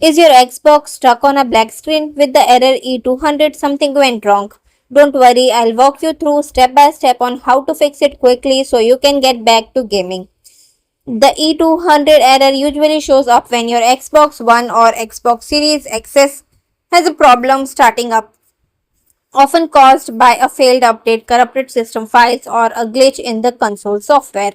Is your Xbox stuck on a black screen with the error E200? Something went wrong. Don't worry, I'll walk you through step by step on how to fix it quickly so you can get back to gaming. The E200 error usually shows up when your Xbox One or Xbox Series X has a problem starting up, often caused by a failed update, corrupted system files, or a glitch in the console software.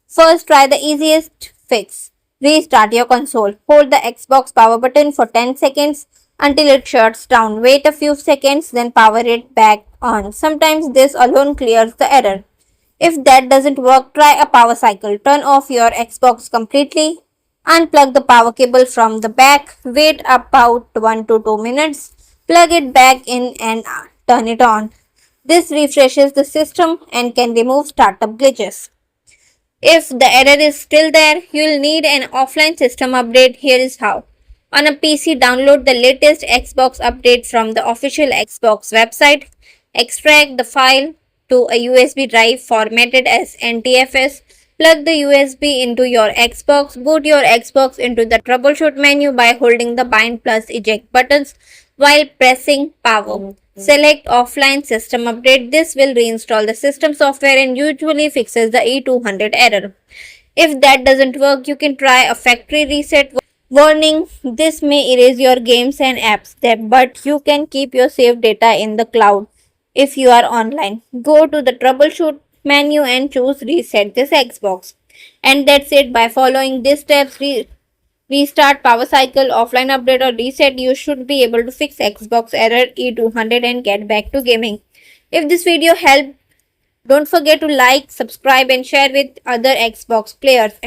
First, try the easiest fix. Restart your console. Hold the Xbox power button for 10 seconds until it shuts down. Wait a few seconds, then power it back on. Sometimes this alone clears the error. If that doesn't work, try a power cycle. Turn off your Xbox completely. Unplug the power cable from the back. Wait about 1 to 2 minutes. Plug it back in and turn it on. This refreshes the system and can remove startup glitches. If the error is still there, you'll need an offline system update. Here is how. On a PC, download the latest Xbox update from the official Xbox website. Extract the file to a USB drive formatted as NTFS. Plug the USB into your Xbox. Boot your Xbox into the troubleshoot menu by holding the bind plus eject buttons while pressing power. Select offline system update. This will reinstall the system software and usually fixes the E200 error. If that doesn't work, you can try a factory reset. Warning, this may erase your games and apps, but you can keep your saved data in the cloud if you are online. Go to the troubleshoot menu and choose reset this Xbox. And that's it. By following these steps, restart, power cycle, offline update, or reset, you should be able to fix Xbox error E200 and get back to gaming. If this video helped, don't forget to like, subscribe, and share with other Xbox players.